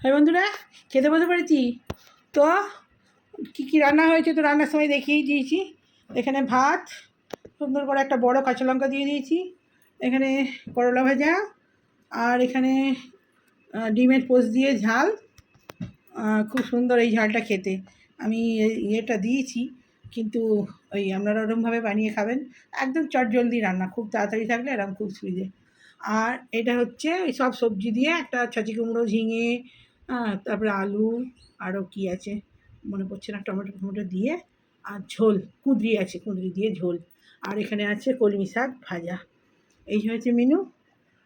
হ্যাঁ বন্ধুরা, খেতে বসে পড়েছি। তো কী কী রান্না হয়েছে তো রান্নার সময় দেখিয়েই দিয়েছি। এখানে ভাত, সুন্দর করে একটা বড় কাঁচা লঙ্কা দিয়ে দিয়েছি। এখানে করলা ভাজা, আর এখানে ডিমের পোস্ট দিয়ে ঝাল। খুব সুন্দর এই ঝালটা খেতে। আমি ইয়েটা দিয়েছি, কিন্তু ওই আপনারা ওরমভাবে বানিয়ে খাবেন। একদম চটজলদি রান্না, খুব তাড়াতাড়ি থাকলে এরকম খুব সুবিধে। আর এটা হচ্ছে ওই সব সবজি দিয়ে একটা ছাঁচি কুমড়ো, ঝিঙে, তারপরে আলু, আরও কী আছে মনে পড়ছে না, টমেটো টমেটো দিয়ে, আর ঝোল কুঁদরি আছে, কুঁদরি দিয়ে ঝোল। আর এখানে আছে কলমি শাক ভাজা। এই হয়েছে মেনু।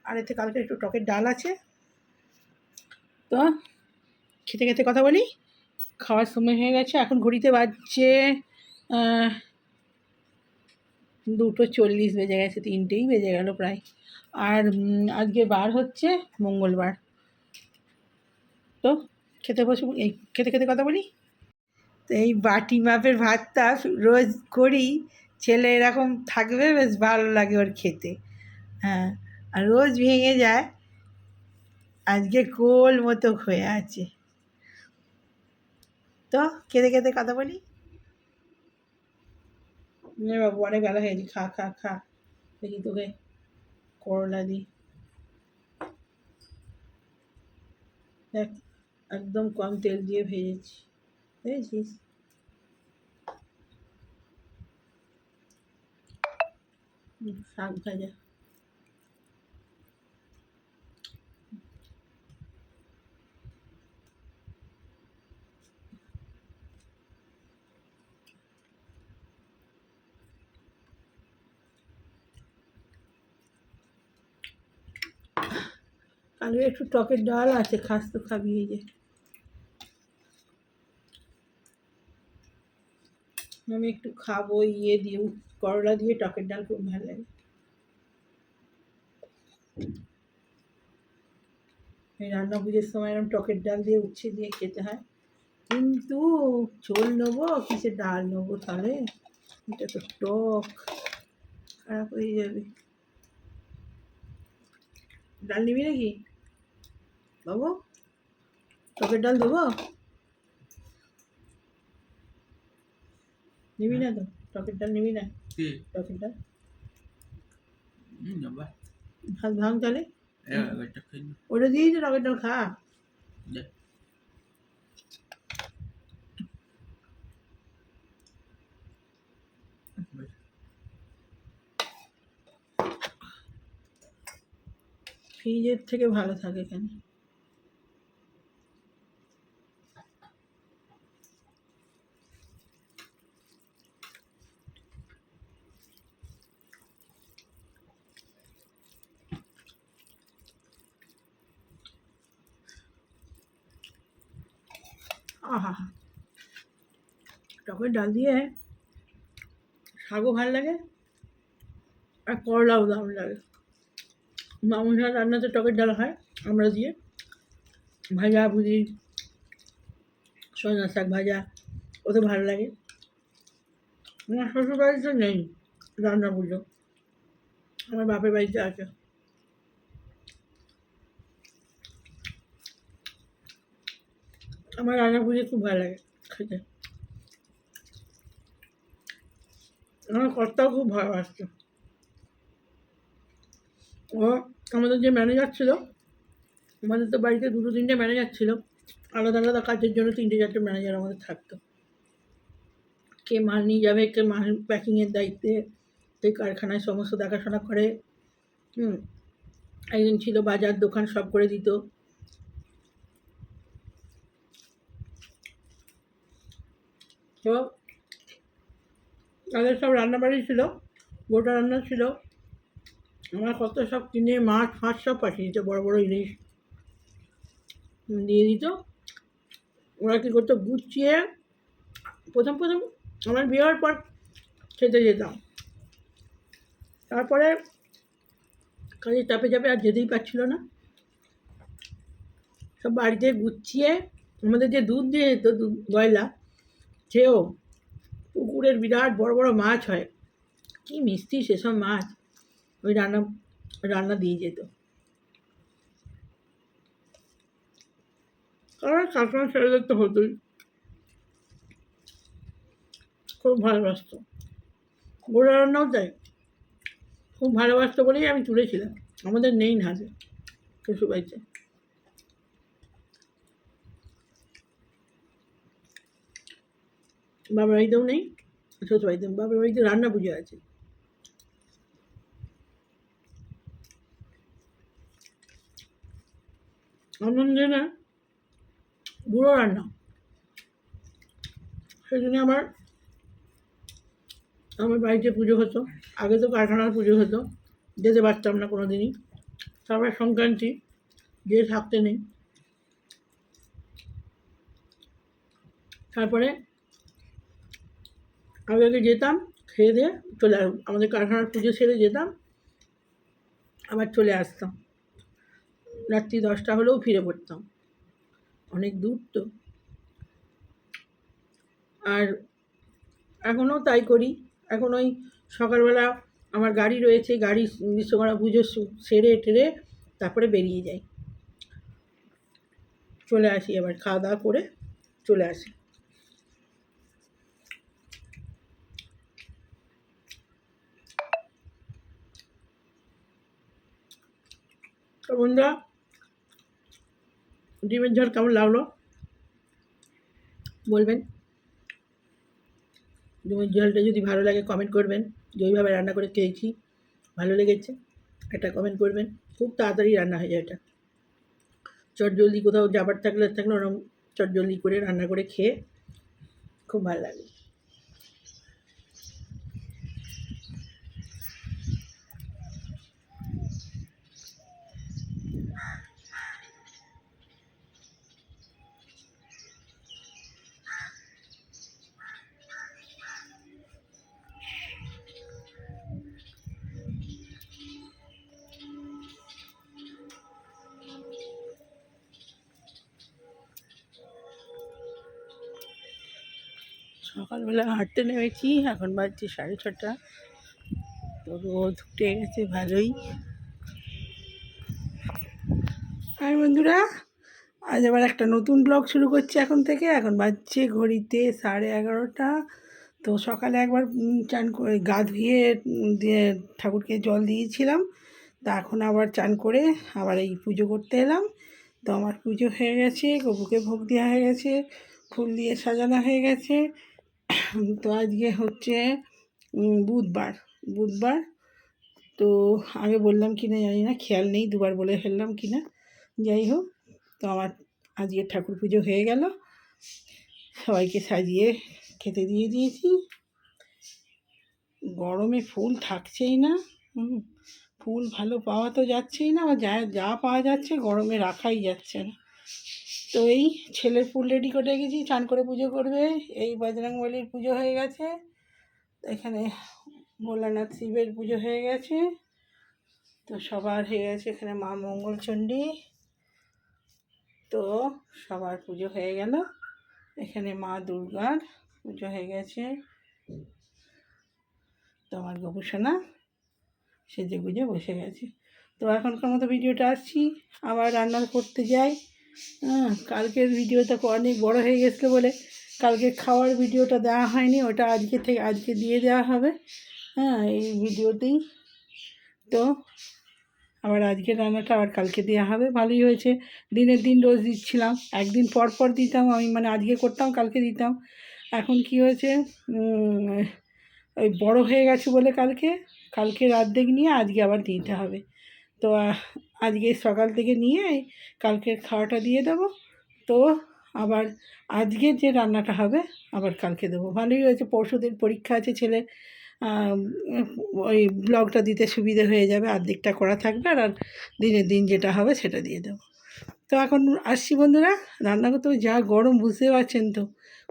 আর এতে কালকে একটু টকের ডাল আছে। তো খেতে খেতে কথা বলি। খাওয়ার সময় হয়ে গেছে, এখন ঘড়িতে বাজছে 2:40 বেজে গেছে, 3টেই বেজে গেল প্রায়। আর আজকে বার হচ্ছে মঙ্গলবার। তো খেতে বসে এই খেতে খেতে কথা বলি। তো এই বাটি মাপের ভাতটা রোজ করি, ছেলে এরকম থাকবে বেশ ভালো লাগে ওর খেতে। হ্যাঁ, আর রোজ ভেঙে যায়, আজকে কোল মতো হয়ে আছে। তো খেতে খেতে কথা বলি। বাবু অনেক বেলা হয়েছে, খা খা খা, দেখি তোকে করলা দিই। দেখ, একদম কম তেল দিয়ে ভেজেছি, বুঝেছিস? শাক ভাজা। আর একটু টকের ডাল আছে, খাস তো খাবি। এই যে আমি একটু খাবো ইয়ে দিয়ে, করলা দিয়ে টকের ডাল খুব ভালো লাগে। এই রান্না পুজোর সময় এরকম টকের ডাল দিয়ে উচ্ছে দিয়ে খেতে হয়। কিন্তু ঝোল নেবো কিসে ডাল নেবো তাহলে? এটা তো টক, খারাপ হয়ে যাবে। ডাল নিবি নাকি বাবু? টকের ডাল দেবো? নিবি না তো? টকের ডাল নিবি না? টকের ডাল ভাত ভাঙ তাহলে, ওটা দিয়েই তো টকের ডাল খা। ফ্রিজের থেকে ভালো থাকে এখানে। আহা, টকের ডাল দিয়ে শাকও ভালো লাগে, আর করলাও দারুণ লাগে। মামুসার রান্নাতে টকের ডাল হয় আমরা দিয়ে, ভাজা ভুজি, সজনা শাক ভাজা, ওত ভালো লাগে। আমার শ্বশুর বাড়িতে নেই রান্না পুজো, আমার বাপের বাড়িতে আছে। আমার রান্না পুজো খুব ভালো লাগে খেতে। আমার কর্তাও খুব ভালোবাসতো। ও আমাদের যে ম্যানেজার ছিল, আমাদের তো বাড়িতে 2-3টে ম্যানেজার ছিল, আলাদা আলাদা কাজের জন্য 3-4টে ম্যানেজার আমাদের থাকতো। কে মাল নিয়ে যাবে, কে মাল প্যাকিংয়ের দায়িত্বে, কে কারখানায় সমস্ত দেখাশোনা করে। একজন ছিল বাজার দোকান সব করে দিত। তো তাদের সব রান্নাবাড়ি ছিল, গোটা রান্না ছিল। আমার কত সব কিনে মাছ ফাছ সব পাঠিয়ে দিত, বড়ো বড়ো ইলিশ দিয়ে দিত। ওরা কী করতো, গুছিয়ে প্রথম প্রথম আমার বিয়ে হওয়ার পর খেতে যেতাম, তারপরে কাজে চাপে চাপে আর যেতেই পারছিল না। সব বাড়িতে গুছিয়ে আমাদের যে দুধ দিয়ে যেত, দুধ গয়লা, সেও পুকুরের বিরাট বড় বড় মাছ হয়, কী মিষ্টি সেসব মাছ, ওই রান্না রান্না দিয়ে যেত। আর কাকিমা ছেলেদের তো হতোই, খুব ভালোবাসতো। গোড়া রান্নাও তাই, খুব ভালোবাসতো বলেই আমি তুলেছিলাম। আমাদের নেই না হাতে শ্বশুরবাড়িতে, বাবার বাড়িতেও নেই, শ্বশুরবাড়িতে। বাবার বাড়িতে রান্না পুজো আছে। আমাদের না বুড়ো রান্না, সেই জন্য আমার বাড়িতে পুজো হতো। আগে তো কারখানার পুজো হতো, যেতে পারতাম না কোনো দিনই। তারপরে সংক্রান্তি, গিয়ে থাকতে নেই। তারপরে আগে আগে যেতাম, খেয়ে দিয়ে চলে আমাদের কারখানার পুজো সেরে যেতাম, আবার চলে আসতাম। রাত্রি 10টা হলেও ফিরে পড়তাম, অনেক দূর তো। আর এখনও তাই করি। এখন ওই সকালবেলা আমার গাড়ি রয়েছে, গাড়ি বিশ্বকর্মা পুজো সেরে টেরে তারপরে বেরিয়ে যাই, চলে আসি, আবার খাওয়া দাওয়া করে চলে আসি। তো বন্ধুরা, ডিমের ঝোল কেমন লাগলো বলবেন। ডিমের ঝোলটা যদি ভালো লাগে কমেন্ট করবেন, যে ওইভাবে রান্না করে খেয়েছি ভালো লেগেছে একটা কমেন্ট করবেন। খুব তাড়াতাড়ি রান্না হয়ে যায় এটা, চটজলদি কোথাও যাবার থাকলে ওরকম চটজলদি করে রান্না করে খেয়ে খুব ভালো লাগে। সকালবেলা হাঁটতে নেমেছি, এখন বাজছে 6:30। তো রোদ উঠে গেছে ভালোই। আর বন্ধুরা, আজ আবার একটা নতুন ব্লগ শুরু করছি এখন থেকে। এখন বাজছে ঘড়িতে 11:30। তো সকালে একবার চান করে গা ধুয়ে দিয়ে ঠাকুরকে জল দিয়েছিলাম। তা এখন আবার চান করে আবার এই পুজো করতে এলাম। তো আমার পুজো হয়ে গেছে, গবুকে ভোগ দেওয়া হয়ে গেছে, ফুল দিয়ে সাজানো হয়ে গেছে। তো আজকে হচ্ছে বুধবার। বুধবার তো আগে বললাম কি না জানি না, খেয়াল নেই, দুবার বলে ফেললাম কি না। যাই হোক, তো আমার আজকে ঠাকুর পুজো হয়ে গেল, সবাইকে সাজিয়ে খেতে দিয়ে দিয়েছি। গরমে ফুল থাকছেই না, ফুল ভালো পাওয়া তো যাচ্ছেই না, যা যা পাওয়া যাচ্ছে গরমে রাখাই যাচ্ছে না। তো এই ছেলের ফুল রেডি করে রেখেছি, চান করে পুজো করবে। এই বজরংবলীর পুজো হয়ে গেছে, এখানে ভোলানাথ শিবের পুজো হয়ে গেছে। তো সবার হয়ে গেছে, এখানে মা মঙ্গলচণ্ডী। তো সবার পুজো হয়ে গেল, এখানে মা দুর্গার পুজো হয়ে গেছে। তো আমার গবেষণা সেজে গুজে বসে গেছে। তো এখনকার মতো ভিডিওটা আসছি, আবার রান্না করতে যাই। কালকের ভিডিওটা অনেক বড় হয়ে গেছিলো বলে কালকে খাওয়ার ভিডিওটা দেওয়া হয়নি, ওটা আজকে দিয়ে দেওয়া হবে। এই ভিডিওতেই। তো আবার আজকের রান্নাটা আবার কালকে দেওয়া হবে। ভালোই হয়েছে, দিনের দিন রোজ দিচ্ছিলাম, একদিন পর পর দিতাম আমি, মানে আজকে করতাম কালকে দিতাম। এখন কি হয়েছে, ওই বড় হয়ে গেছে বলে কালকে অর্ধেক নিয়ে আজকে আবার দিতে হবে। তো আজকে সকাল থেকে নিয়ে কালকের খাওয়াটা দিয়ে দেবো। তো আবার আজকের যে রান্নাটা হবে আবার কালকে দেবো। ভালোই হয়েছে, পরশুদিন পরীক্ষা আছে ছেলের, ওই ব্লগটা দিতে সুবিধে হয়ে যাবে, অর্ধেকটা করা থাকবে, আর দিনের দিন যেটা হবে সেটা দিয়ে দেবো। তো এখন আসছি বন্ধুরা, রান্না করতে যা গরম বুঝতে পারছেন তো,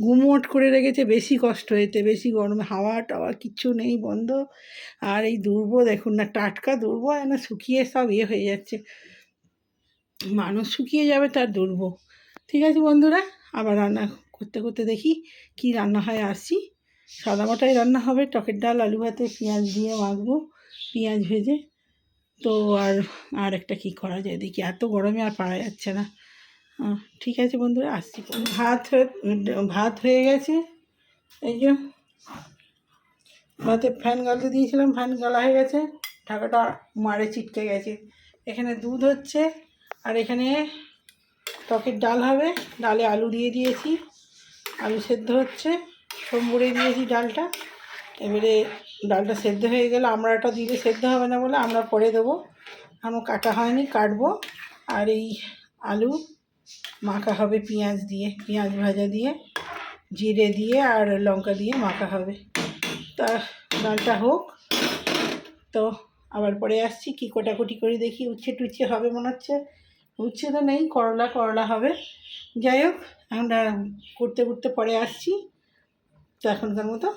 গুমোট করে রেখেছে, বেশি কষ্ট হয়েছে, বেশি গরমে হাওয়া টাওয়া কিচ্ছু নেই, বন্ধ। আর এই দুর্বো দেখুন না, টাটকা দুর্বো যেন শুকিয়ে সব হয়ে যাচ্ছে, মানুষ শুকিয়ে যাবে তার দুর্বো। ঠিক আছে বন্ধুরা, আবার রান্না করতে করতে দেখি কি রান্না হয়, আসছি। সাদামাটাই রান্না হবে, টকের ডাল আলু ভাতে পেঁয়াজ দিয়ে মাখবো, পেঁয়াজ ভেজে। তো আর একটা কি করা যায় দেখি, এত গরমে আর পারা যাচ্ছে না। ঠিক আছে বন্ধুরা, আসছি। ভাত হয়ে গেছে, এই যে ভাতে ফ্যান গালতে দিয়েছিলাম, ফ্যান গালা হয়ে গেছে, ঢাকাটা মারে চিটকে গেছে। এখানে দুধ হচ্ছে, আর এখানে টকের ডাল হবে, ডালে আলু দিয়ে দিয়েছি, আলু সেদ্ধ হচ্ছে, সম্বুরে দিয়েছি ডালটা। এবারে ডালটা সেদ্ধ হয়ে গেলে আমড়াটা দিলে সেদ্ধ হবে না বলে আমরা পরে দেবো, এখনও কাটা হয়নি, কাটবো। আর এই আলু মাখা হবে পেঁয়াজ দিয়ে, পেঁয়াজ ভাজা দিয়ে, জিরে দিয়ে আর লঙ্কা দিয়ে মাখা হবে। তা ডালটা হোক, তো আবার পরে আসছি। কি কোটাকুটি করে দেখি, উচ্ছে টুচ্ছে হবে মনে হচ্ছে, উচ্ছে তো নেই, করলা হবে। যাই হোক, এখন করতে পরে আসছি। তো এখনকার মতো